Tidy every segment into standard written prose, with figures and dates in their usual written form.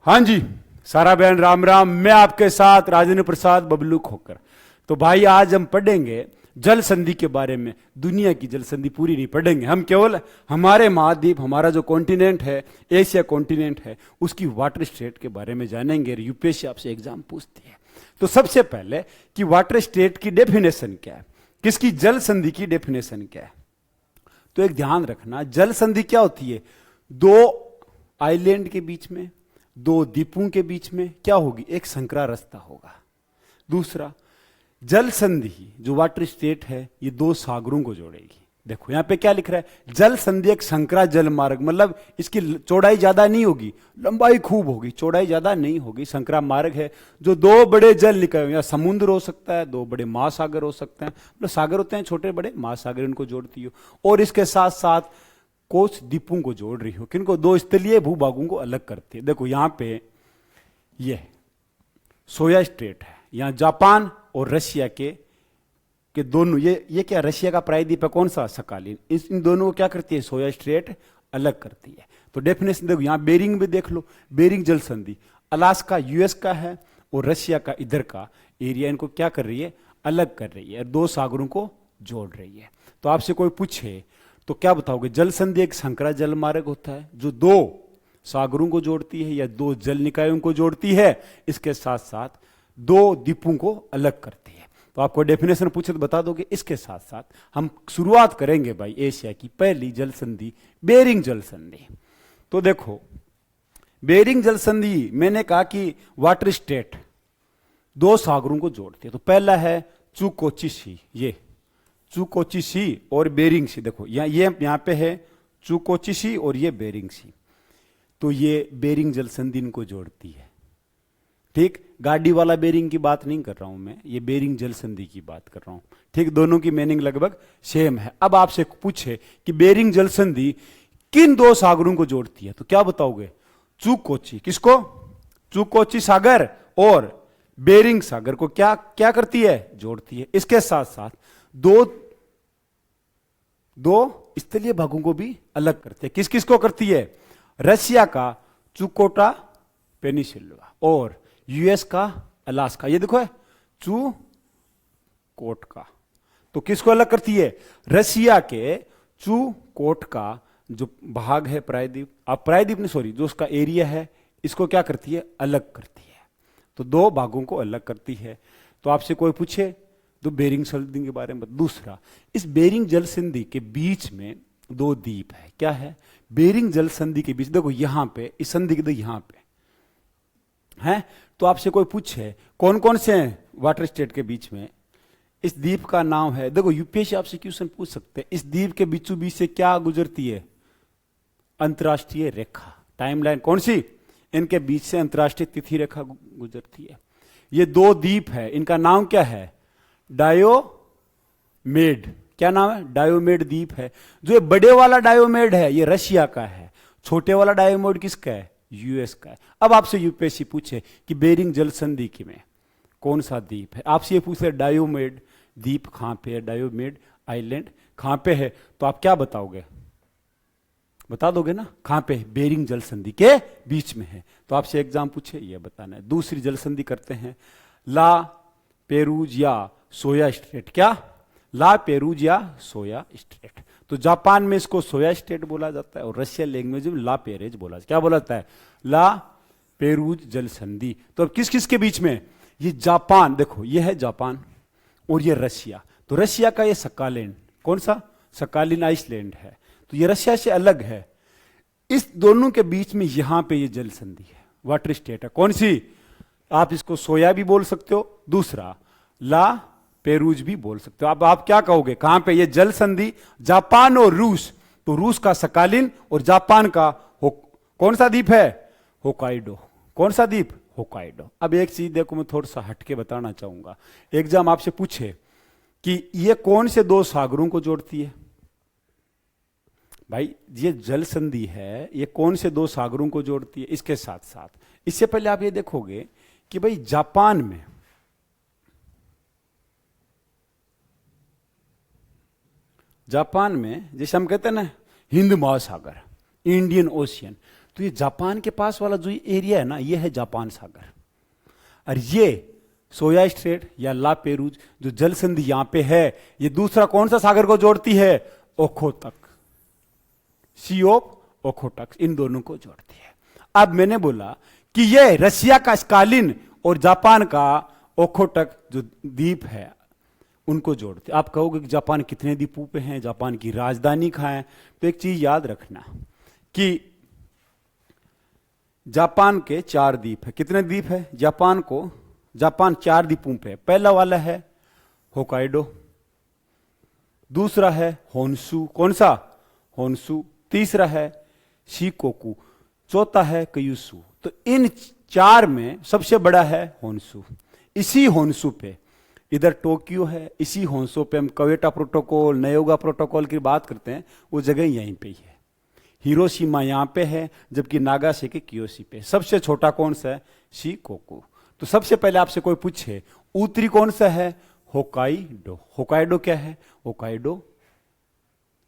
हाँ जी, सारा बहन राम राम। मैं आपके साथ राजेंद्र प्रसाद बबलू खोकर। तो भाई आज हम पढ़ेंगे जल संधि के बारे में। दुनिया की जल संधि पूरी नहीं पढ़ेंगे हम, केवल हमारे महाद्वीप, हमारा जो कॉन्टिनेंट है, एशिया कॉन्टिनेंट है, उसकी वाटर स्टेट के बारे में जानेंगे। यूपीएससी आपसे एग्जाम पूछती है। तो सबसे पहले कि वाटर स्टेट की डेफिनेशन क्या है, किसकी जल संधि की डेफिनेशन क्या है। तो एक ध्यान रखना, जल संधि क्या होती है? दो आइलैंड के बीच में, दो द्वीपों के बीच में क्या होगी? एक संकरा रास्ता होगा। दूसरा, जल संधि जो वाटर स्टेट है, ये दो सागरों को जोड़ेगी। देखो यहां पे क्या लिख रहा है, जल संधि एक संकरा जल मार्ग, मतलब इसकी चौड़ाई ज्यादा नहीं होगी, लंबाई खूब होगी, चौड़ाई ज्यादा नहीं होगी। संकरा मार्ग है जो दो बड़े जल निकाय, या समुद्र हो सकता है, दो बड़े महासागर हो सकते हैं, मतलब सागर होते हैं छोटे बड़े, महासागर इनको जोड़ती हो। और इसके साथ साथ कुछ द्वीपों को जोड़ रही हो। किनको? दो स्थलीय भूभागों को अलग करती है। देखो यहां पे ये सोया स्ट्रेट है, यहां जापान और रशिया के दोनों, ये क्या रशिया का प्रायद्वीप है, कौन सा? सकालीन। इन दोनों को क्या करती है? सोया स्ट्रेट अलग करती है। तो डेफिनेशन देखो, यहां बेरिंग भी देख लो, बेरिंग जल संधि, अलास्का यूएस का है और रशिया का इधर का एरिया, इनको क्या कर रही है? अलग कर रही है, दो सागरों को जोड़ रही है। तो आपसे कोई पूछे तो क्या बताओगे? जल संधि एक संकरा जल मार्ग होता है जो दो सागरों को जोड़ती है या दो जल निकायों को जोड़ती है, इसके साथ साथ दो द्वीपों को अलग करती है। तो आपको डेफिनेशन पूछे तो बता दोगे। इसके साथ साथ हम शुरुआत करेंगे भाई एशिया की पहली जल संधि, बेरिंग जल संधि। तो देखो बेरिंग जल संधि, मैंने कहा कि वाटर स्टेट दो सागरों को जोड़ती है। तो पहला है चुकोची सी, ये चुकोची सी और बेरिंग सी। देखो यहां पे है चुकोची सी और ये बेरिंग सी। तो ये बेरिंग जल संधि इनको जोड़ती है। ठीक, गाड़ी वाला बेरिंग की बात नहीं कर रहा हूं मैं, ये बेरिंग जल संधि की बात कर रहा हूं। ठीक, दोनों की मीनिंग लगभग सेम है। अब आपसे पूछे कि बेरिंग जल संधि किन दो सागरों को जोड़ती है, तो क्या बताओगे? चुकोची, किसको? चुकोची सागर और बेरिंग सागर को क्या क्या करती है? जोड़ती है। इसके साथ साथ दो स्थलीय भागों को भी अलग करते हैं। किस किस को करती है? रशिया का चुकोटा पेनिसिलवा और यूएस का अलास्का। ये देखो है चुकोट का। तो किसको अलग करती है? रशिया के चुकोट का जो भाग है प्रायद्वीप, आप प्रायद्वीप नहीं सॉरी, जो उसका एरिया है, इसको क्या करती है? अलग करती है। तो दो भागों को अलग करती है। तो आपसे कोई पूछे तो बेरिंग जल संधि के बारे में। दूसरा, इस बेरिंग जल संधि के बीच में दो द्वीप है। क्या है? बेरिंग जल संधि के बीच, देखो यहां पे इस संधि के यहां पे है। तो आपसे कोई पूछे कौन कौन से हैं वाटर स्टेट के बीच में, इस द्वीप का नाम है। देखो यूपीएससी आपसे क्वेश्चन पूछ सकते हैं, इस द्वीप के बीचों बीच से क्या गुजरती है? अंतरराष्ट्रीय रेखा, टाइमलाइन कौन सी? इनके बीच से अंतरराष्ट्रीय तिथि रेखा गुजरती है। ये दो द्वीप है, इनका नाम क्या है? डायोमेड। क्या नाम है? डायोमेड द्वीप है। जो ये बड़े वाला डायोमेड है, ये रशिया का है। छोटे वाला डायोमेड किसका है? यूएस का है। अब आपसे यूपीएससी पूछे कि बेरिंग जल संधि में कौन सा द्वीप है, आपसे ये पूछे डायोमेड द्वीप कहां पे है, डायोमेड आइलैंड कहां पे है, तो आप क्या बताओगे? बता दोगे ना कहां पे? बेरिंग जल संधि के बीच में है। तो आपसे एग्जाम पूछे, ये बताना है। दूसरी जल संधि करते हैं, ला पेरूज या सोया स्ट्रेट। क्या? ला पेरूज या सोया स्ट्रेट। तो जापान में इसको सोया स्टेट बोला जाता है और रशिया लैंग्वेज में ला पेरेज बोला, क्या बोला जाता है? ला पेरूज जल संधि। तो अब किस किस के बीच में? ये जापान, देखो ये है जापान और ये रशिया। तो रशिया का ये सकालैंड, कौन सा? सकालीन आइसलैंड है। तो ये रशिया से अलग है। इस दोनों के बीच में यहां पे ये जल संधि है, वाटर स्टेट है। कौन सी? आप इसको सोया भी बोल सकते हो, दूसरा ला पेरूज भी बोल सकते हो। अब आप क्या कहोगे कहां पे ये जल संधि? जापान और रूस। तो रूस का सकालीन और जापान का कौन सा द्वीप है? होकाइडो। कौन सा द्वीप? होकाइडो। अब एक चीज देखो, मैं थोड़ा सा हटके बताना चाहूंगा। एग्जाम आपसे पूछे कि ये कौन से दो सागरों को जोड़ती है, भाई ये जल संधि है, ये कौन से दो सागरों को जोड़ती है? इसके साथ साथ इससे पहले आप ये देखोगे कि भाई जापान में जैसे हम कहते हैं ना हिंद महासागर, इंडियन ओशियन, तो ये जापान के पास वाला जो एरिया है ना, ये है जापान सागर। और ये सोया स्ट्रेट या ला पेरूज जो जल संधि यहां पे है, ये दूसरा कौन सा सागर को जोड़ती है? ओखोतक, सी ऑफ ओखोटक, इन दोनों को जोड़ती है। अब मैंने बोला कि ये रशिया का स्कालिन और जापान का ओखोटक जो द्वीप है उनको जोड़ते। आप कहोगे कि जापान कितने द्वीपों पे हैं, जापान की राजधानी कहां है? तो एक चीज याद रखना कि जापान के 4 द्वीप है। कितने द्वीप है? जापान 4 द्वीपों पे। पहला वाला है होकाइडो, दूसरा है होन्शु, कौन सा? होन्शु। तीसरा है शिकोकू, चौथा है क्यूशु। तो इन 4 में सबसे बड़ा है होन्शु। इसी होन्शु पे इधर टोक्यो है, इसी होन्शु पे हम क्वेटा प्रोटोकॉल, नयोगा प्रोटोकॉल की बात करते हैं, वो जगह यहीं पे ही है। हिरोशिमा यहां पे है, जबकि नागासाकी कियोशी पे। सबसे छोटा कौन सा है? शिकोकू। तो सबसे पहले आपसे कोई पूछे उत्तरी कौन सा है? होकाइडो। होकाइडो क्या है? होकाइडो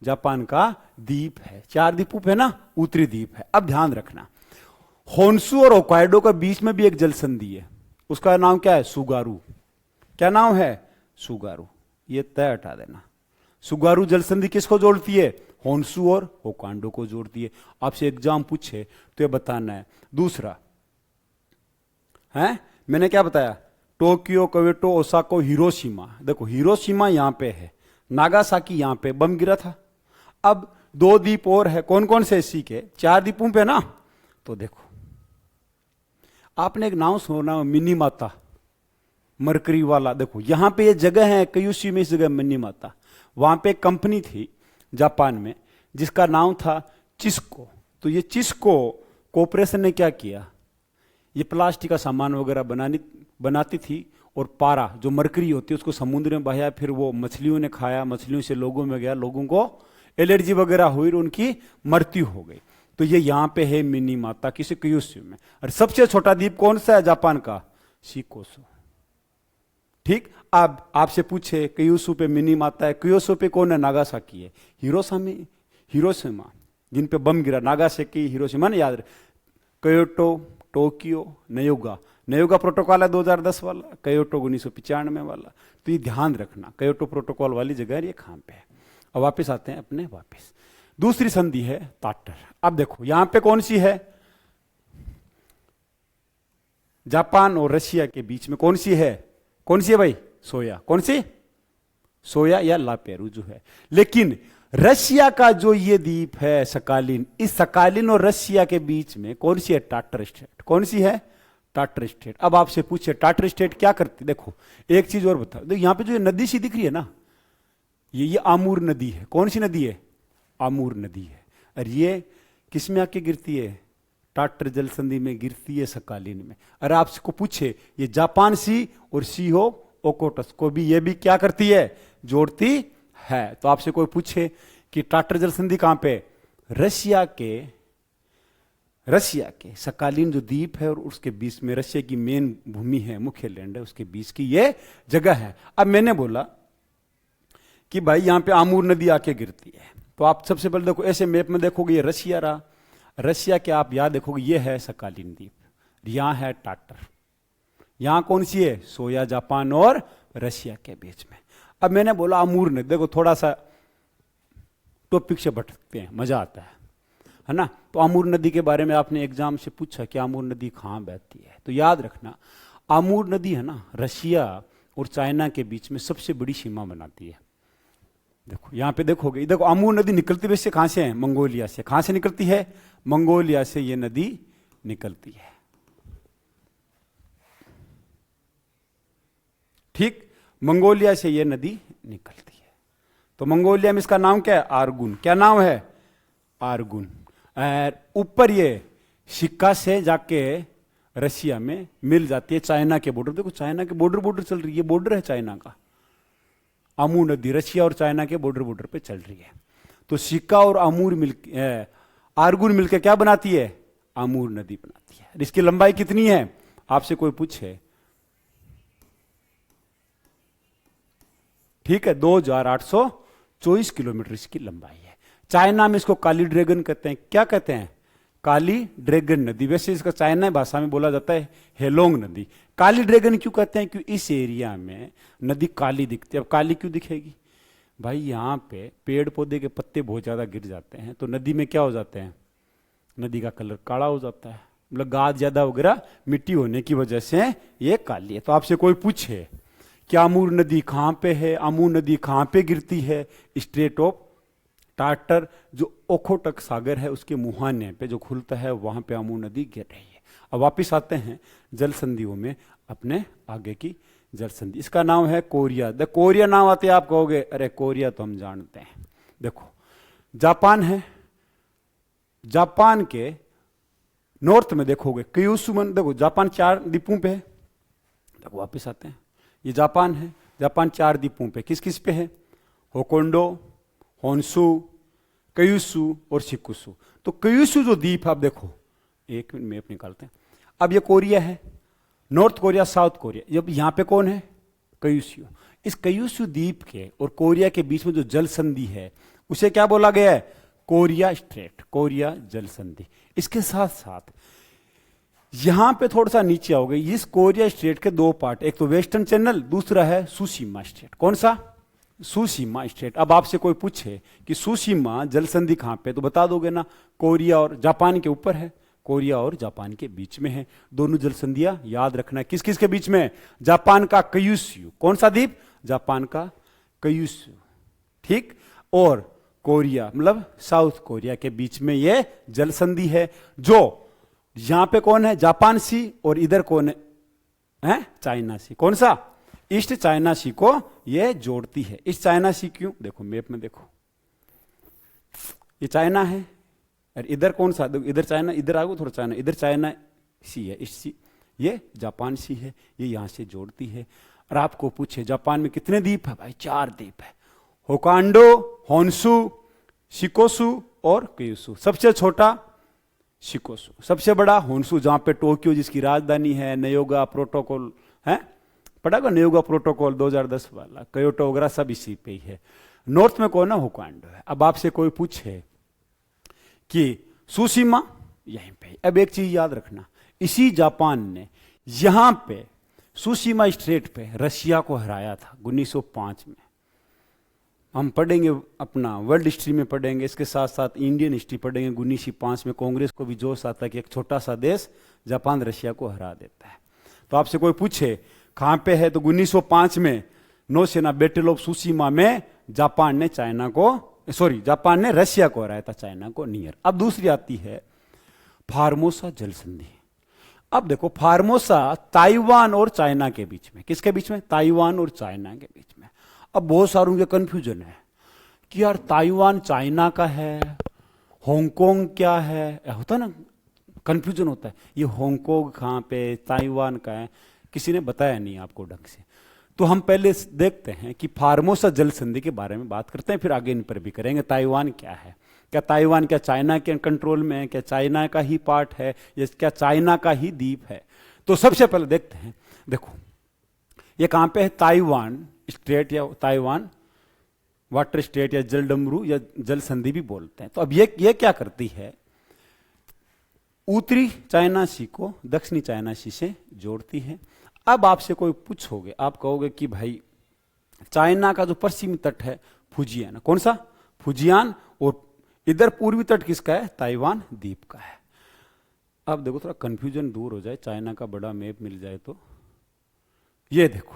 जापान का द्वीप है। 4 द्वीपों पे ना, उत्तरी द्वीप है। अब ध्यान रखना, होन्शु और होकाइडो के बीच में भी एक जल संधि है, उसका नाम क्या है? सुगारू। क्या नाम है? सुगारू। ये तय हटा देना। सुगारू जल संधि किसको जोड़ती है? होन्शु और होकाइडो को जोड़ती है। आपसे एग्जाम पूछे तो ये बताना है। दूसरा है, मैंने क्या बताया? Tokyo, Kyoto, Osaka, Hiroshima. देखो हिरोशिमा यहां पे है, नागासाकी यहां पे बम गिरा था। अब 2 द्वीप और है, कौन कौन से? इसी के 4 द्वीपों पे ना। तो देखो, आपने एक नाम सुना मिनीमाता, मरकरी वाला। देखो यहां पे ये जगह है क्यूशी में, इस जगह मिनीमाता। वहां पे एक कंपनी थी जापान में जिसका नाम था चिस्को। तो ये चिस्को कॉर्पोरेशन ने क्या किया? ये प्लास्टिक का सामान वगैरह बनाती थी, और पारा जो मरकरी होती है उसको समुद्र में बहाया, फिर वो मछलियों ने खाया, मछलियों से लोगों में गया, लोगों को एलर्जी वगैरह हुई और उनकी मृत्यु हो गई। तो ये यहां पे है मिनीमाता, किसी क्यूशु में। और सबसे छोटा द्वीप कौन सा है जापान का? शिकोसु। ठीक। अब आपसे पूछे क्यूशु पे मिनीमाता है, क्यूशु पे कौन है? नागासाकी है। हिरोशिमा जिन पे बम गिरा, नागासाकी, हिरोशिमा ने याद रहे। क्योटो, टोक्यो, नयोगा प्रोटोकॉल है 2010 वाला, क्योटो 1995 वाला। तो ये ध्यान रखना, क्योटो प्रोटोकॉल वाली जगह ये कहां पे है। अब वापस आते हैं अपने वापस। दूसरी संधि है ताटर। अब देखो यहां पे कौन सी है? जापान और रशिया के बीच में कौन सी है? कौन सी है भाई? सोया। कौन सी? सोया या ला पेरूजू है। लेकिन रशिया का जो ये द्वीप है सकालिन, इस सकालिन और रशिया के बीच में कौन सी है? Tartar state. कौन सी है? Tartar state. अब आपसे पूछे टाटर स्टेट क्या करती? देखो एक चीज और बताओ, देखो यहां पे जो ये नदी सी दिख रही है ना, ये आमूर नदी है। कौन सी नदी है? आमूर नदी है। और ये किस में आके गिरती है? टाटर जल संधि में गिरती है, सकालिन में। और आपको पूछे ये जापान सी और सी हो ओकोटस को भी ये भी क्या करती है? जोड़ती है। तो आपसे कोई पूछे कि टाटर जल संधि कहां पे? रशिया के सकालिन जो द्वीप है और उसके बीच में रशिया की मेन भूमि है, मुख्य लैंड है, उसके बीच की ये जगह है। अब मैंने बोला कि भाई यहां पे आमूर नदी आके गिरती है, तो आप सबसे पहले देखो ऐसे मैप में देखोगे ये रशिया रहा, रशिया के आप यहां देखोगे ये है सकालिन द्वीप, यहां है टाटर, यहां कौन सी है? सोया, जापान और रशिया के बीच में। अब मैंने बोला आमूर नदी, देखो थोड़ा सा टॉपिक से भटकते हैं, मजा आता है ना। तो आमूर नदी के बारे में आपने एग्जाम से पूछा कि आमूर नदी कहां बहती है, तो याद रखना आमूर नदी है ना, रशिया और चाइना के बीच में सबसे बड़ी सीमा बनाती है। देखो यहां पे देखोगे, देखो आमूर नदी निकलती वैसे कहां से है? मंगोलिया से। कहां से निकलती है? मंगोलिया से ये नदी निकलती है। ठीक, मंगोलिया से ये नदी निकलती है। तो मंगोलिया में इसका नाम क्या है? आर्गुन। क्या नाम है? आर्गुन। ऊपर ये शिक्का से जाके रशिया में मिल जाती है चाइना के बॉर्डर। देखो चाइना के बॉर्डर चल रही है, बॉर्डर है चाइना का, आमूर नदी रशिया और चाइना के बॉर्डर पे चल रही है। तो शिक्का और आर्गुन मिलकर क्या बनाती है? आमूर नदी बनाती है। इसकी लंबाई कितनी है? आपसे कोई पूछे, ठीक है, 2824 किलोमीटर इसकी लंबाई है। चाइना में इसको काली ड्रैगन कहते हैं। क्या कहते हैं? काली ड्रैगन नदी, वैसे इसका चाइना भाषा में बोला जाता है हेलोंग नदी। काली ड्रैगन क्यों कहते हैं? क्योंकि इस एरिया में नदी काली दिखती है। अब काली क्यों दिखेगी भाई? यहाँ पे पेड़ पौधे के पत्ते बहुत ज्यादा गिर जाते हैं तो नदी में क्या हो जाते हैं? नदी का कलर काला हो जाता है, मतलब गाद ज्यादा वगैरह मिट्टी होने की वजह से ये काली है। तो आपसे कोई पूछे कि अमूर नदी कहाँ पे है, अमूर नदी कहाँ पे गिरती है? स्ट्रेट ऑफ टाटर जो ओखोटक सागर है उसके मुहाने पे जो खुलता है वहां पे अमूर नदी गिर रही है। अब वापिस आते हैं जल संधियों में, अपने आगे की जल संधि, इसका नाम है कोरिया। द कोरिया नाम आते आप कहोगे अरे कोरिया तो हम जानते हैं। देखो जापान है, जापान के नॉर्थ में देखोगे क्यूशू मन, देखो जापान 4 द्वीपों पे है। देखो वापिस आते हैं, ये जापान है, जापान 4 द्वीपों पे किस किस पे है? होकोंडो, होन्सू, क्यूशू और शिकुशु। तो क्यूशु जो द्वीप आप देखो, एक मिनट मैप निकालते हैं। अब ये कोरिया है, नॉर्थ कोरिया, साउथ कोरिया। अब यहां पे कौन है? क्यूशु। इस क्यूशु द्वीप के और कोरिया के बीच में जो जल संधि है उसे क्या बोला गया है? कोरिया स्ट्रेट, कोरिया जल संधि। इसके साथ साथ यहां पे थोड़ा सा नीचे आओगे, इस कोरिया स्ट्रेट के 2 पार्ट, एक तो वेस्टर्न चैनल, दूसरा है सुशीमा स्ट्रेट। कौन सा? सुशीमा स्ट्रेट। अब आपसे कोई पूछे कि सुशीमा जल संधि कहां पे, तो बता दोगे ना कोरिया और जापान के ऊपर है, कोरिया और जापान के बीच में है। दोनों जल संधियां याद रखना है। किस किस के बीच में? जापान का क्यूशु, कौन सा द्वीप? जापान का क्यूशु, ठीक, और कोरिया मतलब साउथ कोरिया के बीच में ये जल संधि है। जो यहां पे कौन है? जापान सी, और इधर कौन है? चाइना सी। कौन सा? ईस्ट चाइना सी को ये जोड़ती है। ईस्ट चाइना सी क्यों? देखो मैप में देखो, ये चाइना है और इधर कौन सा? इधर चाइना, इधर आगो थोड़ा चाइना, इधर चाइना सी है, ईस्ट सी, ये जापान सी है, ये यहां से जोड़ती है। और आपको पूछे जापान में कितने द्वीप है? भाई 4 द्वीप है, होकांडो, होन्सू, शिकोसु और क्यूशु। सबसे छोटा शिकोसु, सबसे बड़ा होन्सू, जहां पे टोक्यो जिसकी राजधानी है, नयोगा प्रोटोकॉल है, पढ़ा का नयोगा प्रोटोकॉल 2010 वाला, क्योटो वगैरह सब इसी पे ही है। नॉर्थ में कौन है? होकांडो है। अब आपसे कोई पूछे कि सुशीमा, यहीं पे। अब एक चीज याद रखना, इसी जापान ने यहां पे सुशीमा स्ट्रेट पे रशिया को हराया था 1905 में। हम पढ़ेंगे अपना वर्ल्ड हिस्ट्री में पढ़ेंगे, इसके साथ साथ इंडियन हिस्ट्री पढ़ेंगे। 1905 में कांग्रेस को भी जोश आता है कि एक छोटा सा देश जापान रशिया को हरा देता है। तो आपसे कोई पूछे कहां पे है, तो 1905 में नौसेना बैटल ऑफ सुशीमा में जापान ने जापान ने रशिया को हराया था, चाइना को नियर। अब दूसरी आती है फार्मोसा जल संधि। अब देखो फार्मोसा ताइवान और चाइना के बीच में, किसके बीच में? ताइवान और चाइना के बीच में। अब बहुत सारों के कंफ्यूजन है कि यार ताइवान चाइना का है, हांगकांग क्या है, होता ना कंफ्यूजन होता है, ये हांगकांग कहां पे, ताइवान का है, किसी ने बताया नहीं आपको ढंग से। तो हम पहले देखते हैं कि फार्मोसा जल संधि के बारे में बात करते हैं, फिर आगे इन पर भी करेंगे। ताइवान क्या है, क्या ताइवान क्या चाइना के कंट्रोल में है, क्या चाइना का ही पार्ट है, या क्या चाइना का ही द्वीप है? तो सबसे पहले देखते हैं, देखो ये कहां पे है? ताइवान स्ट्रेट या ताइवान वाटर स्टेट या जल डमरू या जल संधि भी बोलते हैं। तो अब ये क्या करती है? उत्तरी चाइना सी को दक्षिणी चाइना सी से जोड़ती है। अब आपसे कोई पूछोगे, आप कहोगे कि भाई चाइना का जो पश्चिमी तट है फुजियान, कौन सा? फुजियान, और इधर पूर्वी तट किसका है? ताइवान द्वीप का है। अब देखो थोड़ा कंफ्यूजन दूर हो जाए, चाइना का बड़ा मैप मिल जाए तो ये देखो,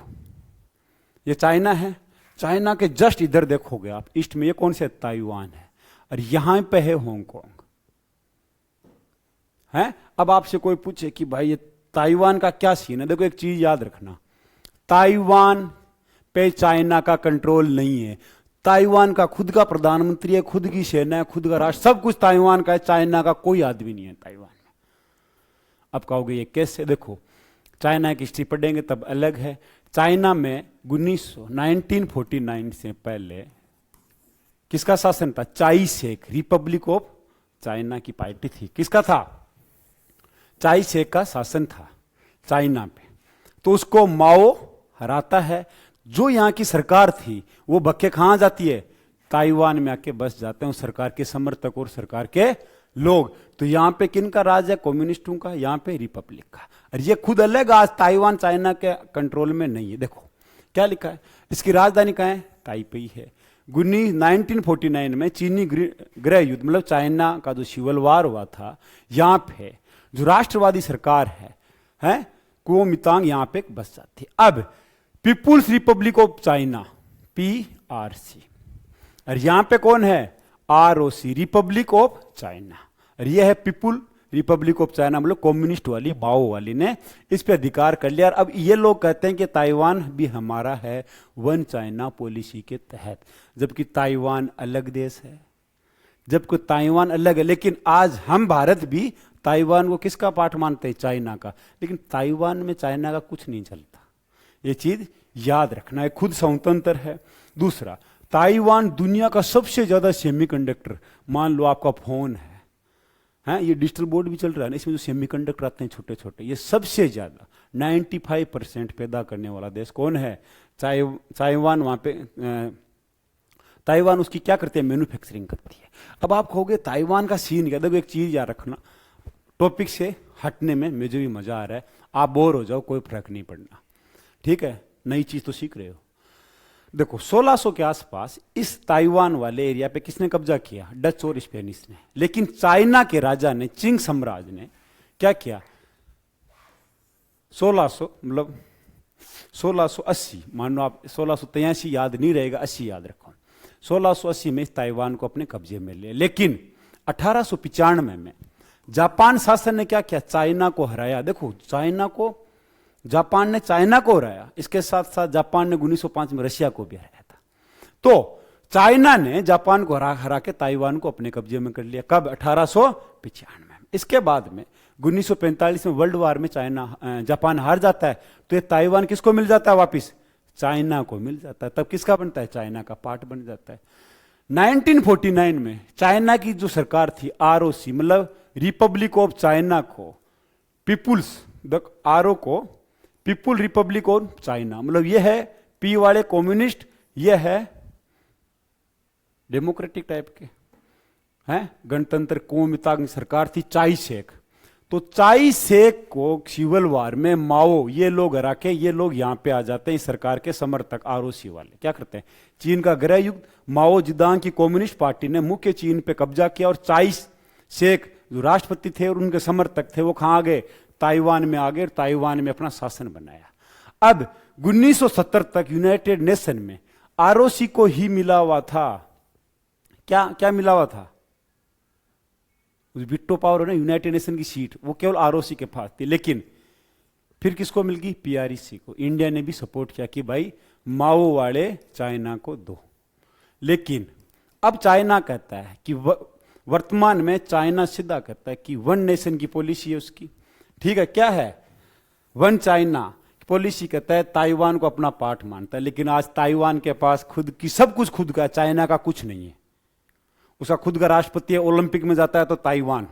ये चाइना है, चाइना के जस्ट इधर देखोगे आप ईस्ट में, ये कौन से? ताइवान है, और यहां पे है हांगकांग है। अब आपसे कोई पूछे कि भाई ये ताइवान का क्या सीन है? देखो एक चीज याद रखना, ताइवान पे चाइना का कंट्रोल नहीं है। ताइवान का खुद का प्रधानमंत्री है, खुद की सेना है, खुद का राष्ट्र, सब कुछ ताइवान का है, चाइना का कोई आदमी नहीं है ताइवान में। अब कहोगे ये कैसे? देखो चाइना की हिस्ट्री पढ़ेंगे तब अलग है। चाइना में 1949 से पहले किसका शासन था? चाई शेक, रिपब्लिक ऑफ चाइना की पार्टी थी। किसका था? चाई शेक का शासन था चाइना पे। तो उसको माओ हराता है। जो यहां की सरकार थी वो बक्के कहां जाती है? ताइवान में आके बस जाते हैं। सरकार के समर्थक और सरकार के लोग। तो यहां पे किन का राज है? कम्युनिस्टों का, यहां पे रिपब्लिक का। और ये खुद अलग, आज ताइवान चाइना के कंट्रोल में नहीं है। देखो क्या लिखा है, इसकी राजधानी कहाँ है? ताइपेई है। 1949 में चीनी गृह युद्ध, मतलब चाइना का जो सिविल वार हुआ था, यहां पे जो राष्ट्रवादी सरकार है कुओमितांग यहां पे बस जाती है। अब People's Republic of China, PRC, और यहां पे कौन है? ROC, Republic of China. और यह है पीपुल रिपब्लिक ऑफ चाइना, मतलब कम्युनिस्ट वाली, माओ वाली ने इस पे अधिकार कर लिया। और अब ये लोग कहते हैं कि ताइवान भी हमारा है वन चाइना पॉलिसी के तहत, जबकि ताइवान अलग देश है, जबकि ताइवान अलग है। लेकिन आज हम भारत भी ताइवान को किसका पार्ट मानते हैं? चाइना का। लेकिन ताइवान में चाइना का कुछ नहीं चलता, ये चीज याद रखना है, खुद स्वतंत्र है। दूसरा, ताइवान दुनिया का सबसे ज्यादा सेमीकंडक्टर, मान लो आपका फोन है, ये डिजिटल बोर्ड भी चल रहा है ना, इसमें जो सेमीकंडक्टर आते हैं छोटे छोटे, ये सबसे ज्यादा 95% पैदा करने वाला देश कौन है? ताइवान। वहां पे ताइवान उसकी क्या करते हैं? मैन्युफैक्चरिंग करती है। अब आप कहोगे ताइवान का सीन क्या? देखो एक चीज याद रखना, टॉपिक से हटने में मुझे भी मजा आ रहा है, आप बोर हो जाओ कोई फर्क नहीं पड़ना, ठीक है, नई चीज तो सीख रहे हो। देखो 1600 के आसपास इस ताइवान वाले एरिया पे किसने कब्जा किया? डच और स्पेनिश ने। लेकिन चाइना के राजा ने, चिंग साम्राज्य ने क्या किया? 1600 मतलब 1680, मान लो आप 1683 याद नहीं रहेगा, 80 याद रखो। 1680 में इस ताइवान को अपने कब्जे में ले। लेकिन 1895 में जापान शासन ने क्या किया? चाइना को हराया। देखो जापान ने चाइना को हराया, इसके साथ साथ जापान ने 1905 में रशिया को भी हराया था। तो चाइना ने जापान को हरा के ताइवान को अपने कब्जे में कर लिया। कब? 1895 में। इसके बाद में 1945 में वर्ल्ड वार में जापान हार जाता है, तो ये ताइवान किसको मिल जाता है वापिस? चाइना को मिल जाता है। तब किसका बनता है? चाइना का पार्ट बन जाता है। 1949 में चाइना की जो सरकार थी, ROC, मतलब रिपब्लिक ऑफ चाइना को पीपुल रिपब्लिक ऑफ चाइना, मतलब ये है पी वाले कम्युनिस्ट, ये है डेमोक्रेटिक टाइप के हैं, गणतंत्र कुओमितांग सरकार थी, चाई शेक। तो चाई शेक को सिविल वार में माओ ये लोग हरा के ये लोग यहां पे आ जाते हैं, इस सरकार के समर्थक ROC वाले क्या करते हैं? चीन का गृह युद्ध, माओ जिदांग की कम्युनिस्ट पार्टी ने मुख्य चीन पे कब्जा किया, और चाई शेक जो राष्ट्रपति थे और उनके समर्थक थे वो कहां आ गए? ताइवान में आ गए, ताइवान में अपना शासन बनाया। अब 1970 तक यूनाइटेड नेशन में ROC को ही मिला हुआ था, क्या मिला हुआ था? वीटो पावर है ना, यूनाइटेड नेशन की सीट वो केवल ROC के पास थी। लेकिन फिर किसको मिल गई? PRC को। इंडिया ने भी सपोर्ट किया कि भाई माओ वाले चाइना को दो। लेकिन अब चाइना कहता है कि वर्तमान में चाइना सीधा कहता है कि वन नेशन की पॉलिसी है उसकी, ठीक है, क्या है? वन चाइना पॉलिसी कहता है, ताइवान को अपना पार्ट मानता है। लेकिन आज ताइवान के पास खुद की सब कुछ खुद का, चाइना का कुछ नहीं है। उसका खुद का राष्ट्रपति है, ओलंपिक में जाता है तो ताइवान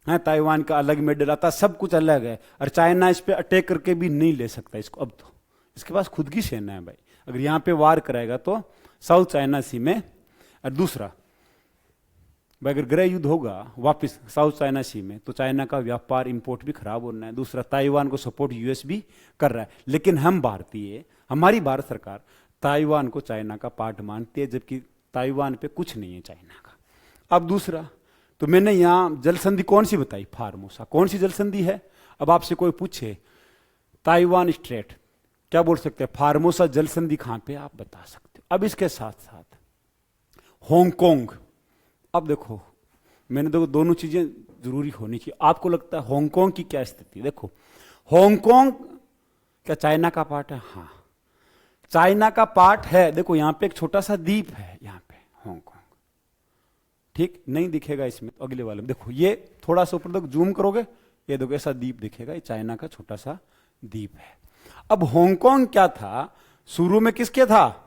है, ताइवान का अलग मेडल आता है, सब कुछ अलग है। और चाइना इस पे अटैक करके भी नहीं ले सकता इसको। अब तो इसके पास खुद की सेना है भाई, अगर यहां पे वार कराएगा तो साउथ चाइना सी में। और दूसरा भाई, अगर गृह युद्ध होगा वापस साउथ चाइना सी में तो चाइना का व्यापार इंपोर्ट भी खराब होना है। दूसरा, ताइवान को सपोर्ट US भी कर रहा है। लेकिन हम भारतीय, हमारी भारत सरकार ताइवान को चाइना का पार्ट मानती है, जबकि ताइवान पे कुछ नहीं है चाइना का। अब दूसरा, तो मैंने यहां जल संधि कौन सी बताई? फार्मोसा। कौन सी जल संधि है? अब आपसे कोई पूछे ताइवान स्ट्रेट, क्या बोल सकते हैं? फार्मोसा जल संधि कहां पे, आप बता सकते हो। अब इसके साथ साथ हांगकांग। अब देखो, मैंने देखो दोनों चीजें जरूरी होनी चाहिए। आपको लगता है हांगकांग की क्या स्थिति? देखो, हांगकांग क्या चाइना का पार्ट है? हाँ, चाइना का पार्ट है। देखो यहां पे एक छोटा सा द्वीप है, यहां पे हांगकांग, ठीक नहीं दिखेगा इसमें, अगले वाले में देखो, ये थोड़ा सा ऊपर तक जूम करोगे, ये देखो ऐसा द्वीप दिखेगा, ये चाइना का छोटा सा द्वीप है। अब हांगकांग क्या था? शुरू में किसके था?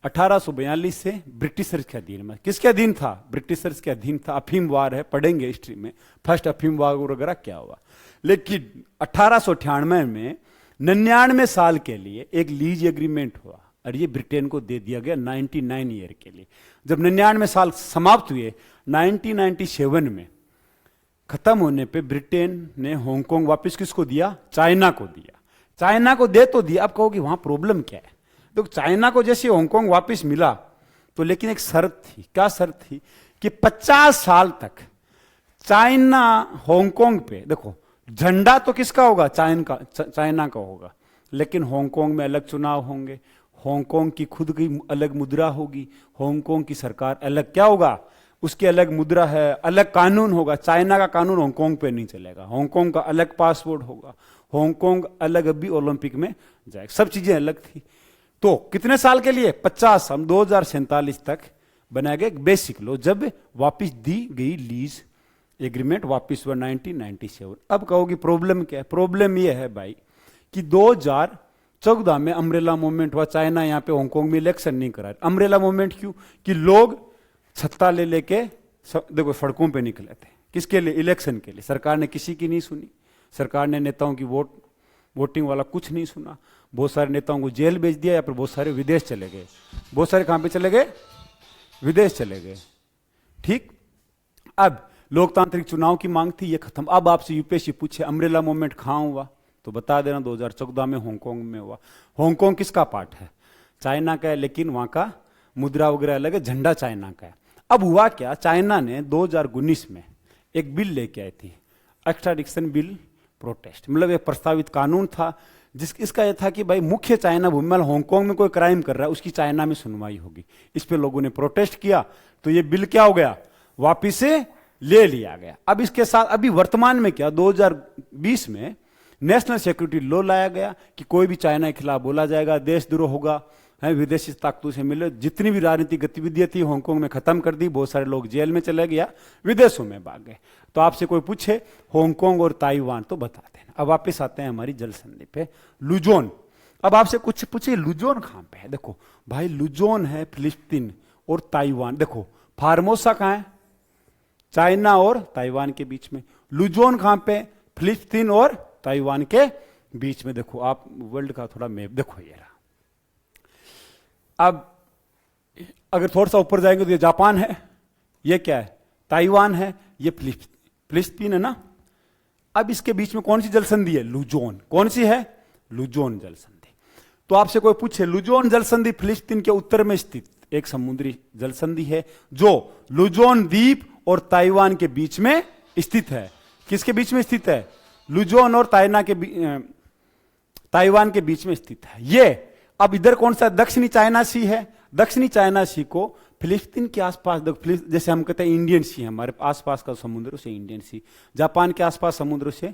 1842 से ब्रिटिशर्स के अधीन में। किसके अधीन था? ब्रिटिशर्स के अधीन था। अफीम वार है, पढ़ेंगे हिस्ट्री में, फर्स्ट अफीम वार वगैरह क्या हुआ। लेकिन 1898 में 99 साल के लिए एक लीज एग्रीमेंट हुआ और ये ब्रिटेन को दे दिया गया 99 ईयर के लिए। जब 99 साल समाप्त हुए, 1997 में खत्म होने पे ब्रिटेन ने हांगकांग वापस किसको दिया? चाइना को दिया। चाइना को दे तो दिया, अब कहोगे वहां प्रॉब्लम क्या है? तो चाइना को जैसे हांगकांग वापस मिला तो लेकिन एक शर्त थी। क्या शर्त थी? कि 50 साल तक चाइना हांगकांग पे, देखो झंडा तो किसका होगा? चाइना का होगा, लेकिन हांगकांग में अलग चुनाव होंगे, हांगकांग की खुद की अलग मुद्रा होगी, हांगकांग की सरकार अलग क्या होगा? उसकी अलग मुद्रा है, अलग कानून होगा। चाइना का कानून हांगकांग पे नहीं चलेगा, हांगकांग का अलग पासपोर्ट होगा, हांगकांग अलग अभी ओलंपिक में जाएगा, सब चीजें अलग थी। तो कितने साल के लिए? 50, हम 2047 तक बनाया गया एक बेसिक लॉ, जब वापिस दी गई लीज एग्रीमेंट वापिस हुआ 1997। अब कहोगी प्रॉब्लम क्या है? प्रॉब्लम यह है भाई कि 2014 में अम्ब्रेला मूवमेंट हुआ, चाइना यहां पे हांगकांग में इलेक्शन नहीं करा। अम्ब्रेला मूवमेंट क्यों? कि लोग छत्ता ले लेके देखो सड़कों पे निकले थे, किसके लिए? इलेक्शन के लिए। सरकार ने किसी की नहीं सुनी, सरकार ने नेताओं की वोटिंग वाला कुछ नहीं सुना। बहुत सारे नेताओं को जेल भेज दिया, या फिर बहुत सारे विदेश चले गए। बहुत सारे कहां पे चले गए? विदेश चले गए। ठीक, अब लोकतांत्रिक चुनाव की मांग थी, ये खत्म। अब आपसे यूपीएससी पूछे अम्ब्रेला मूवमेंट कहां हुआ, तो बता देना 2014 में हांगकांग में हुआ। हांगकांग किसका पार्ट है? चाइना का है, लेकिन वहां का मुद्रा वगैरह अलग है, झंडा चाइना का है। अब हुआ क्या? चाइना ने 2019 में एक बिल लेके आई थी, एक्स्ट्राडिक्शन बिल प्रोटेस्ट, मतलब एक प्रस्तावित कानून था इसका यह था कि भाई मुख्य चाइना भूमि में हांगकांग में कोई क्राइम कर रहा है, उसकी चाइना में सुनवाई होगी। इस पे लोगों ने प्रोटेस्ट किया, तो ये बिल क्या हो गया? वापिस से ले लिया गया। अब इसके साथ अभी वर्तमान में क्या, 2020 में नेशनल सिक्योरिटी लॉ लाया गया कि कोई भी चाइना के खिलाफ बोला जाएगा, देशद्रोह होगा, है विदेशी ताकतों से मिले। जितनी भी राजनीतिक गतिविधियां थी हांगकांग में खत्म कर दी, बहुत सारे लोग जेल में चले गया, विदेशों में भाग गए। तो आपसे कोई पूछे हांगकांग और ताइवान, तो बता देना। अब वापिस आते हैं हमारी जल संधि पे, लुजोन। अब आपसे कुछ पूछे लुजोन कहां पे है? देखो भाई लुजोन है फिलिस्तीन और ताइवान। देखो फार्मोसा कहां है? चाइना और ताइवान के बीच में। लुजोन कहां पे? फिलिस्तीन और ताइवान के बीच में। देखो आप वर्ल्ड का थोड़ा मैप देखो, ये रहा। अब अगर थोड़ा सा ऊपर जाएंगे तो ये जापान है, ये क्या है? ताइवान है, ये फिलिस्तीन है ना। अब इसके बीच में कौन सी जल संधि है? लुजोन। कौन सी है? लुजोन जल संधि। तो आपसे कोई पूछे लुजोन जल संधि फिलिस्तीन के उत्तर में स्थित एक समुद्री जल संधि है, जो लुजोन द्वीप और ताइवान के बीच में स्थित है। किसके बीच में स्थित है? लुजोन और ताइवान के बीच में स्थित है ये। अब इधर कौन सा? दक्षिणी चाइना सी है। दक्षिणी चाइना सी को फिलिस्तीन के आसपास, जैसे हम कहते हैं इंडियन सी है, हमारे आसपास का समुद्र से इंडियन सी, जापान के आसपास समुद्र से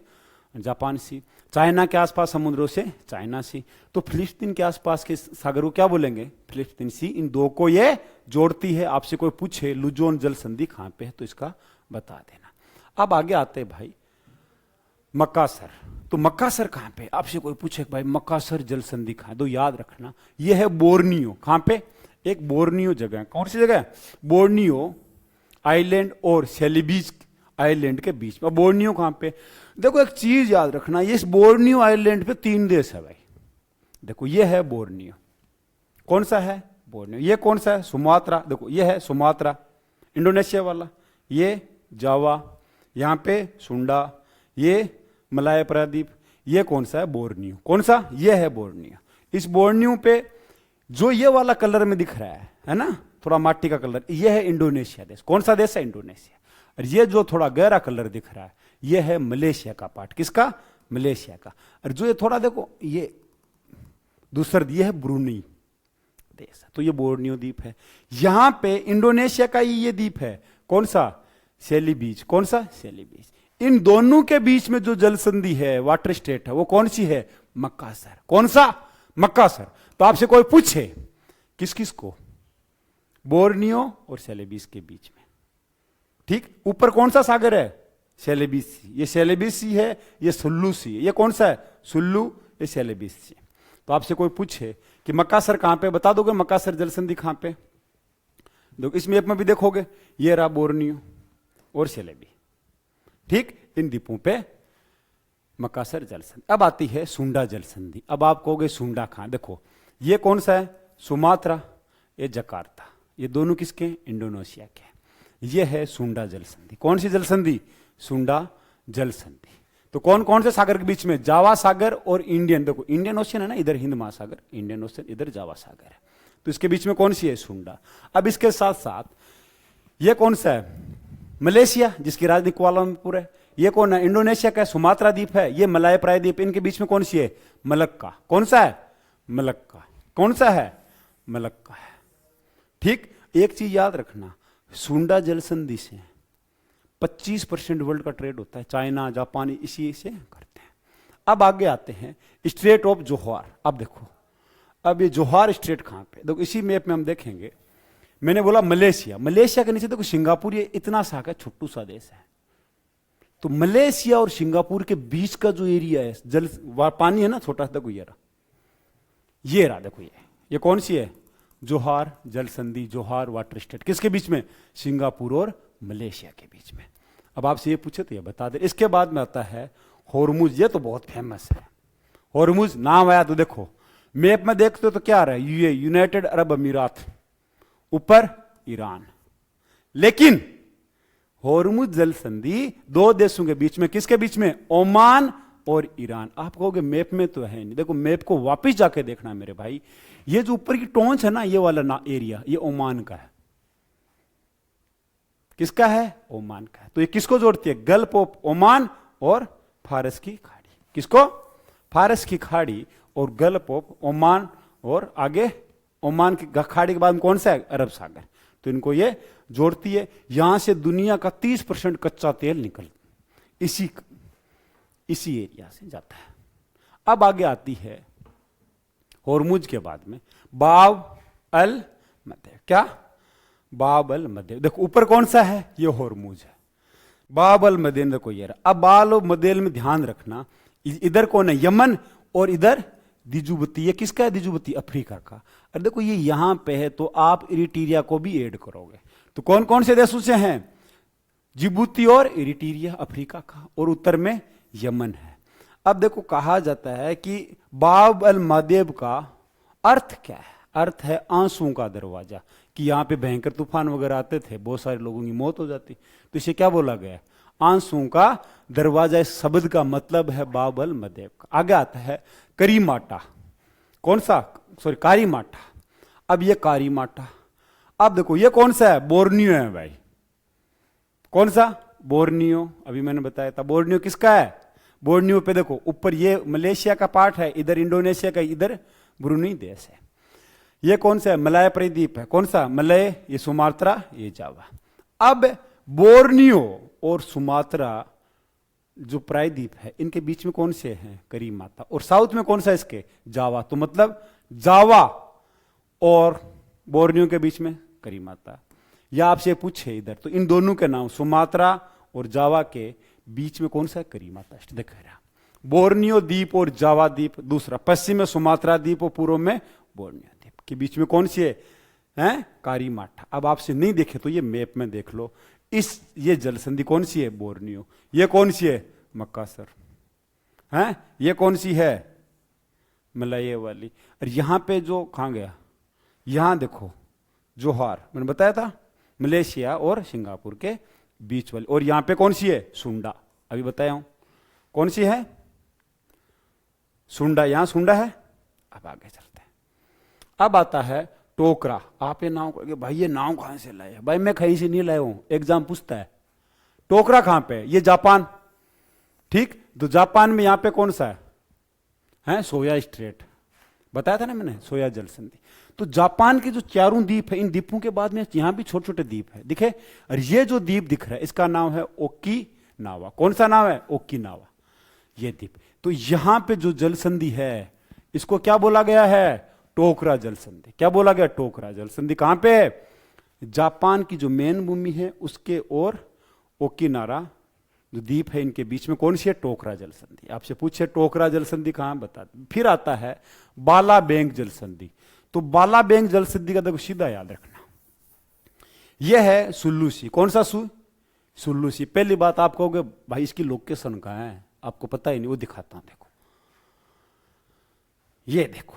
जापान सी, चाइना के आसपास समुद्रों से चाइना सी। तो फिलिस्तीन के आसपास के सागर को क्या बोलेंगे? फिलिस्तीन सी। इन दो को ये जोड़ती है। आपसे कोई पूछे लुजोन जल संधि कहां पे है, तो इसका बता देना। अब आगे आते हैं भाई मक्कासर। तो मक्कासर कहां पे? आपसे कोई पूछे भाई मक्कासर जल संधि कहां है, तो याद रखना यह है बोर्नियो। कहां पे? एक बोर्नियो जगह है। कौन सी जगह है? बोर्नियो आइलैंड और सेलिबीज आइलैंड के बीच में। बोर्नियो कहां पे? देखो एक चीज याद रखना, ये इस बोर्नियो आइलैंड पे 3 देश है भाई। देखो ये है बोर्नियो। कौन सा है? बोर्नियो। ये कौन सा है? सुमात्रा। देखो ये है सुमात्रा, इंडोनेशिया वाला। ये जावा, यहां पे सुंडा, ये मलाया प्रायद्वीप। ये कौन सा है? बोर्नियो। कौन सा? ये है बोर्नियो। इस बोर्नियो पे जो ये वाला कलर में दिख रहा है ना, थोड़ा माटी का कलर, ये है इंडोनेशिया देश। कौन सा देश है? इंडोनेशिया। और ये जो थोड़ा गहरा कलर दिख रहा है, ये है मलेशिया का पार्ट। किसका? मलेशिया का। और जो ये थोड़ा देखो, ये दूसरा, ये है ब्रूनी देश। तो ये बोर्नियो द्वीप है। यहां पे इंडोनेशिया का ही ये द्वीप है। कौन सा? सेलिबीज। कौन सा? सेलिबीज। इन दोनों के बीच में जो जल संधि है, वाटर स्टेट है, वो कौन सी है? मक्कासर। कौन सा? मक्कासर। तो आपसे कोई पूछे किस किस को? बोर्नियो और सेलेबीस के बीच में। ठीक, ऊपर कौन सा सागर है? सेलेबीस सी। ये सेलेबीस सी है, ये सुल्लू सी है। ये कौन सा है? सुल्लू, ये सेलेबीस सी। तो आपसे कोई पूछे कि मक्कासर कहां पे, बता दोगे मक्कासर जल संधि कहां पे? देखो इस मैप में भी देखोगे, ये रहा बोर्नियो और सेलेबी। ठीक, इन द्वीपों पे मक्कासर जल संधि। अब आती है सुंडा जल संधि। अब आप कहोगे सुंडा कहां? देखो ये कौन सा है? सुमात्रा, ये जकार्ता, ये दोनों किसके हैं? इंडोनेशिया के। ये है सुंडा जल संधि। कौन सी जल संधि? सुंडा जल संधि। तो कौन कौन से सागर के बीच में? जावा सागर और इंडियन, देखो इंडियन ओशियन है ना, इधर हिंद महासागर, इंडियन ओशियन, इधर जावा सागर है, तो इसके बीच में कौन सी है? सुंडा। अब इसके साथ साथ ये कौन सा है? मलेशिया, जिसकी राजधानी कुआलालंपुर है। ये कौन है? इंडोनेशिया का सुमात्रा द्वीप है। ये मलाय प्रायद्वीप, इनके बीच में कौन सी है? मलक्का। कौन सा है? मलक्का। कौन सा है? मलक्का है। ठीक, एक चीज याद रखना, सुंडा जल संधि से 25% वर्ल्ड का ट्रेड होता है, चाइना जापान इसी से करते हैं। अब आगे आते हैं स्ट्रेट ऑफ जोहार। अब देखो, अब ये जोहार स्ट्रेट कहां पे? देखो इसी मैप में हम देखेंगे, मैंने बोला मलेशिया, मलेशिया के नीचे देखो सिंगापुर, ये इतना सा का छोटू सा देश है। तो मलेशिया और सिंगापुर के बीच का जो एरिया है, जल पानी है ना छोटा सा, देखो ये रहा देखो, ये कौन सी है? जोहार जल संधि, जोहार वाटर स्टेट, किसके बीच में? सिंगापुर और मलेशिया के बीच में। अब आपसे ये पूछे तो ये बता दे। इसके बाद में आता है होर्मुज, ये तो बहुत फेमस है। होर्मुज नाम आया तो देखो मैप में देखते हो तो क्या आ रहा है? यूनाइटेड अरब अमीरात, ऊपर ईरान। लेकिन होर्मुज जल संधि दो देशों के बीच में, किसके बीच में? ओमान और ईरान। आप कहोगे मैप में तो है नहीं, देखो मैप को वापस जाके देखना मेरे भाई। ये जो ऊपर की टोंच है ना, ये वाला ना एरिया, ये ओमान का है। किसका है? ओमान का है। तो ये किसको जोड़ती है? गल्फ ऑफ ओमान और फारस की खाड़ी। किसको? फारस की खाड़ी और गल्फ ऑफ ओमान, और आगे ओमान की खाड़ी के बाद में कौन सा है? अरब सागर। तो इनको ये जोड़ती है। यहां से दुनिया का 30% कच्चा तेल निकल इसी एरिया से जाता है। अब आगे आती है होर्मुज के बाद में बाब अल मदेब। क्या? बाब अल मदेब। देखो ऊपर कौन सा है? ये होर्मुज है। बाब अल मदेब देखो ये रहा। अब बाल और मदेल में ध्यान रखना, इधर कौन है? यमन, और इधर दिजुबती। ये किसका है? दिजुबती अफ्रीका का। अरे देखो ये यहां पे है, तो आप इरिट्रिया को भी ऐड करोगे तो कौन कौन से देशों से हैं? जिबूती और इरिट्रिया अफ्रीका का, और उत्तर में यमन है। अब देखो कहा जाता है कि बाब अल मदेब का अर्थ क्या है? अर्थ है आंसुओं का दरवाजा, कि यहां पे भयंकर तूफान वगैरह आते थे, बहुत सारे लोगों की मौत हो जाती, तो इसे क्या बोला गया? आंसुओं का दरवाजा। इस शब्द का मतलब है बाब अल मदेब का। आगे आता है करीमाटा। कौन सा? सॉरी, कारीमाटा। अब ये कारीमाटा, अब देखो ये कौन सा है? बोर्नियो है भाई। कौन सा? बोर्नियो। अभी मैंने बताया था बोर्नियो किसका है? बोर्नियो पे देखो ऊपर ये मलेशिया का पार्ट है, इधर इंडोनेशिया का, इधर ब्रुनेई देश है। ये कौन सा है? मलाय प्रायद्वीप है। कौन सा? मलय, ये सुमात्रा, ये जावा। अब बोर्नियो और सुमात्रा जो प्रायद्वीप है, इनके बीच में कौन से हैं? करीमाता। और साउथ में कौन सा इसके? जावा। तो मतलब जावा और बोर्नियो के बीच में करीमाता। या आपसे पूछे इधर, तो इन दोनों के नाम, सुमात्रा और जावा के बीच में कौन सा है? करीमाता। देख रहा, बोर्नियो द्वीप और जावा द्वीप, दूसरा पश्चिम में सुमात्रा द्वीप और पूर्व में बोर्नियो द्वीप के बीच में कौन सी है? कारीमाटा। अब आपसे नहीं देखे तो ये मैप में देख लो, ये जल संधि कौन सी है? बोर्नियो। ये कौन सी है? मक्कासर है। ये कौन सी है? मलाये वाली। और यहां पे जो कहां गया? यहां देखो जोहार, मैंने बताया था मलेशिया और सिंगापुर के बीच वाली। और यहां पे कौन सी है? सुंडा। अभी बताया हूं कौन सी है? सुंडा। यहां सुंडा है। अब आगे चलते हैं। अब आता है टोकरा। आप ये नाम कहोगे भाई ये नाम कहां से लाए? भाई मैं कहीं से नहीं लाया हूं, एग्जाम पूछता है। टोकरा कहां पे? ये जापान। ठीक, तो जापान में यहां पे कौन सा है? सोया स्ट्रेट। बताया था ना मैंने, सोया जल संधि। तो जापान के जो चारों द्वीप है, इन द्वीपों के बाद में यहां भी छोटे छोटे द्वीप है, दिखे। और ये जो द्वीप दिख रहा है, इसका नाम है ओकिनावा। कौन सा नाम है? ओकिनावा, ये द्वीप। तो यहां पे जो जल संधि है, इसको क्या बोला गया है? टोकरा जल संधि। क्या बोला गया? टोकरा जल संधि। कहां पे है? जापान की जो मेन भूमि है उसके और ओकिनावा जो द्वीप है, इनके बीच में कौन सी है? टोकरा जल संधि। आपसे पूछे टोकरा जल संधि कहां? बता। फिर आता है बालाबेंग जल संधि। तो बालाबेंग जल संधि का देखो सीधा याद रखना, यह है सुल्लूसी। कौन सा सुल्लूसी। पहली बात आप कहोगे भाई इसकी लोकेशन कहां है? आपको पता ही नहीं, वो दिखाता हूं। देखो ये देखो,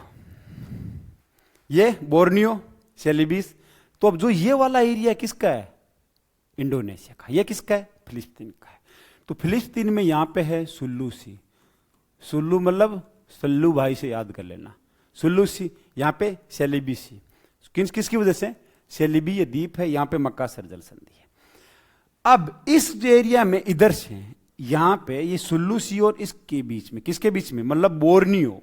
ये बोर्नियो, सेलिबिस, तो अब जो ये वाला एरिया किसका है? इंडोनेशिया का। ये किसका है? फिलिस्तीन का है। तो फिलिस्तीन में यहां पे है सुल्लू सी। सुल्लू मतलब सल्लू भाई से याद कर लेना, सुल्लू सी। यहां पे सेलिबी सी। किसकी वजह से? सेलिबी ये द्वीप है, यहां पे मक्कासर जल संधि है। अब इस एरिया में इधर से यहां पे ये सुल्लू सी और इसके बीच में, किसके बीच में? मतलब बोर्नियो।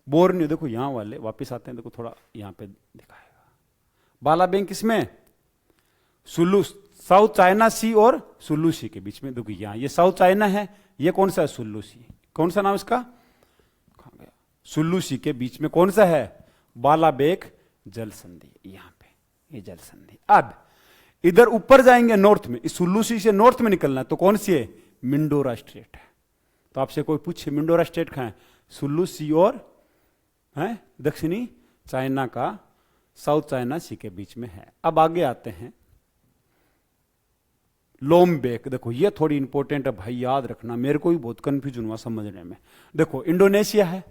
बोर्नियो देखो यहां वाले वापस आते हैं, देखो थोड़ा यहां पे दिखाएगा। बाला बैंक किसमें? सुल्लू, साउथ चाइना सी और सुल्लू सी के बीच में। देखो यहां ये साउथ चाइना है, ये कौन सा है? सुल्लू सी। कौन सा नाम इसका? कहां गया? सुल्लू सी के बीच में कौन सा है? बाला बेक जल संधि। यहां पे ये जल संधि। अब इधर ऊपर जाएंगे नॉर्थ में, इस सुल्लू सी से नॉर्थ में निकलना है, तो कौन सी है? मिंडोरा स्टेट है। तो आपसे कोई पूछे मिंडोरा स्टेट कहां है? सुल्लू सी और है दक्षिणी चाइना का, साउथ चाइना सी के बीच में है। अब आगे आते हैं लोमबेक। देखो ये थोड़ी इंपॉर्टेंट है भाई, याद रखना, मेरे को भी बहुत कंफ्यूजन हुआ समझने में। देखो इंडोनेशिया है,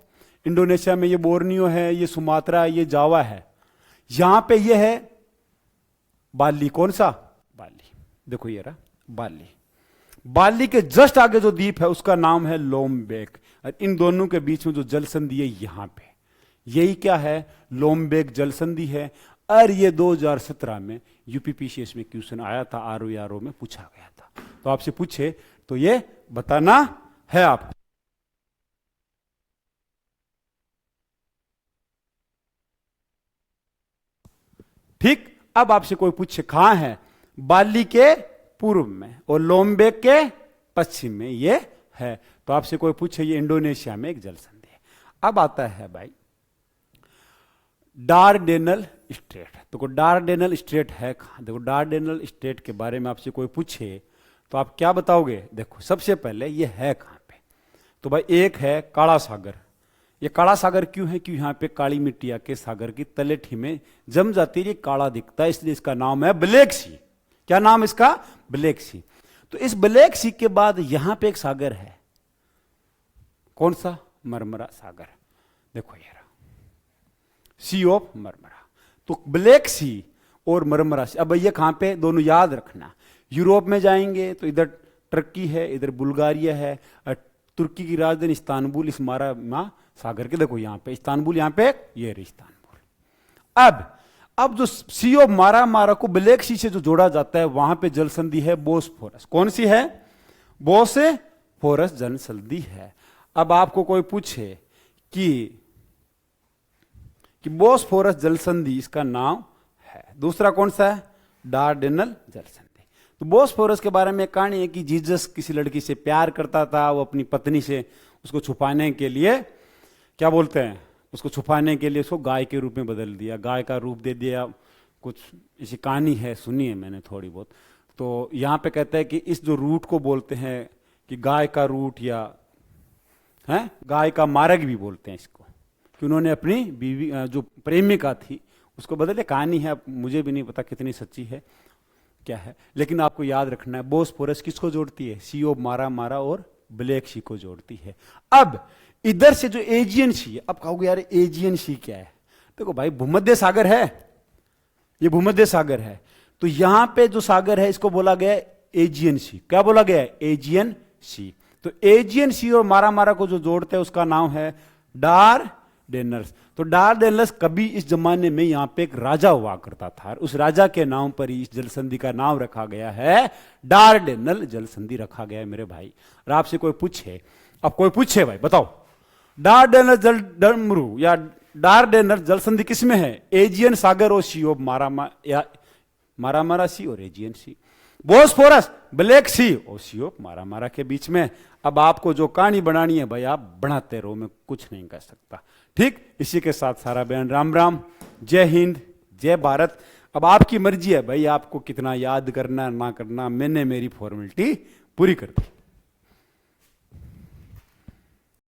इंडोनेशिया में ये बोर्नियो है, ये सुमात्रा है, ये जावा है। यहां पे ये है बाली। कौन सा? बाली। देखो ये रहा बाली। बाली के जस्ट आगे जो द्वीप है उसका नाम है लोमबेक। और इन दोनों के बीच में जो जल संधि है यहां पे, यही क्या है? लोमबेक जल संधि है। और ये 2017 में यूपीपीसीएस में क्वेश्चन आया था, आरओ में पूछा गया था। तो आपसे पूछे तो ये बताना है आपको। ठीक। अब आपसे कोई पूछे कहां है? बाली के पूर्व में और लोमबेक के पश्चिम में ये है। तो आपसे कोई पूछे ये इंडोनेशिया में एक जल संधि है। अब आता है भाई डार्डेनल स्टेट। तो डार्डेनल स्टेट है कहां? देखो डार्डेनल स्टेट के बारे में आपसे कोई पूछे तो आप क्या बताओगे? देखो सबसे पहले ये है कहां पे? तो भाई एक है काला सागर। ये काला सागर क्यों है? क्यों यहां पे काली मिट्टी आके सागर की तलेठी में जम जाती है, ये काला दिखता है, इसलिए इसका नाम है ब्लैक सी। क्या नाम इसका? ब्लैक सी। तो इस ब्लैक सी के बाद यहां पे एक सागर है, कौन सा? मरमरा सागर। देखो ये रहा सी ऑफ मरमरा। तो ब्लैक सी और मरमरा सी। अब ये कहां पे? दोनों याद रखना। यूरोप में जाएंगे तो इधर टर्की है, इधर बुल्गारिया है, तुर्की की राजधानी इस्तांबुल इस मारा सागर के। देखो यहां पे इस्तांबुल, यहां पे ये रही इस्तांबुल। अब जो सी ऑफ मारा को ब्लैक सी से जो जोड़ा जाता है वहां पे जल संधि है बोस्फोरस। कौन सी है? बोस्फोरस जल संधि है। अब आपको कोई पूछे कि बोस्फोरस जल संधि इसका नाम है, दूसरा कौन सा है? डार्डेनल जल संधि। तो बोस्फोरस के बारे में कहानी है कि जीसस किसी लड़की से प्यार करता था, वो अपनी पत्नी से उसको छुपाने के लिए क्या बोलते हैं, उसको छुपाने के लिए उसको गाय के रूप में बदल दिया, गाय का रूप दे दिया। कुछ ऐसी कहानी है, सुनी है मैंने थोड़ी बहुत। तो यहां पे कहता है कि इस जो रूट को बोलते हैं कि गाय का रूट या है गाय का मार्ग भी बोलते हैं इसको, कि उन्होंने अपनी बीवी जो प्रेमिका थी उसको बदले। कहानी है, मुझे भी नहीं पता कितनी सच्ची है क्या है, लेकिन आपको याद रखना है बोस्फोरस किसको जोड़ती है? सी ऑफ मारा और ब्लैक सी को जोड़ती है। अब इधर से जो एजियन सी है, अब कहोगे यार एजियन सी क्या है? देखो भाई भूमध्य सागर है, ये भूमध्य सागर है। तो यहां पे जो सागर है इसको बोला गया एजियन सी। क्या बोला गया है? एजियन सी। तो एजियन सी और मारा को जो जोड़ते हैं उसका नाम है डार्डेनल्स। तो डार्डेनल्स कभी इस जमाने में यहां पे एक राजा हुआ करता था, उस राजा के नाम पर ही इस जल संधि का नाम रखा गया है, डार्डेनल जल संधि रखा गया है मेरे भाई। और आपसे कोई पूछे, अब कोई पूछे भाई बताओ डार्डेनल जल डमरू या डार्डेनल जल संधि किसमें है? एजियन सागर और सी ऑफ मारा सी और एजियन सी। बोस्फोरस, ब्लैक सी और सी ऑफ मारा के बीच में। अब आपको जो कहानी बनानी है भाई आप बनाते रहो, मैं कुछ नहीं कर सकता। ठीक, इसी के साथ सारा बहन राम राम, जय हिंद, जय भारत। अब आपकी मर्जी है भाई आपको कितना याद करना ना करना, मैंने मेरी फॉर्मेलिटी पूरी कर दी।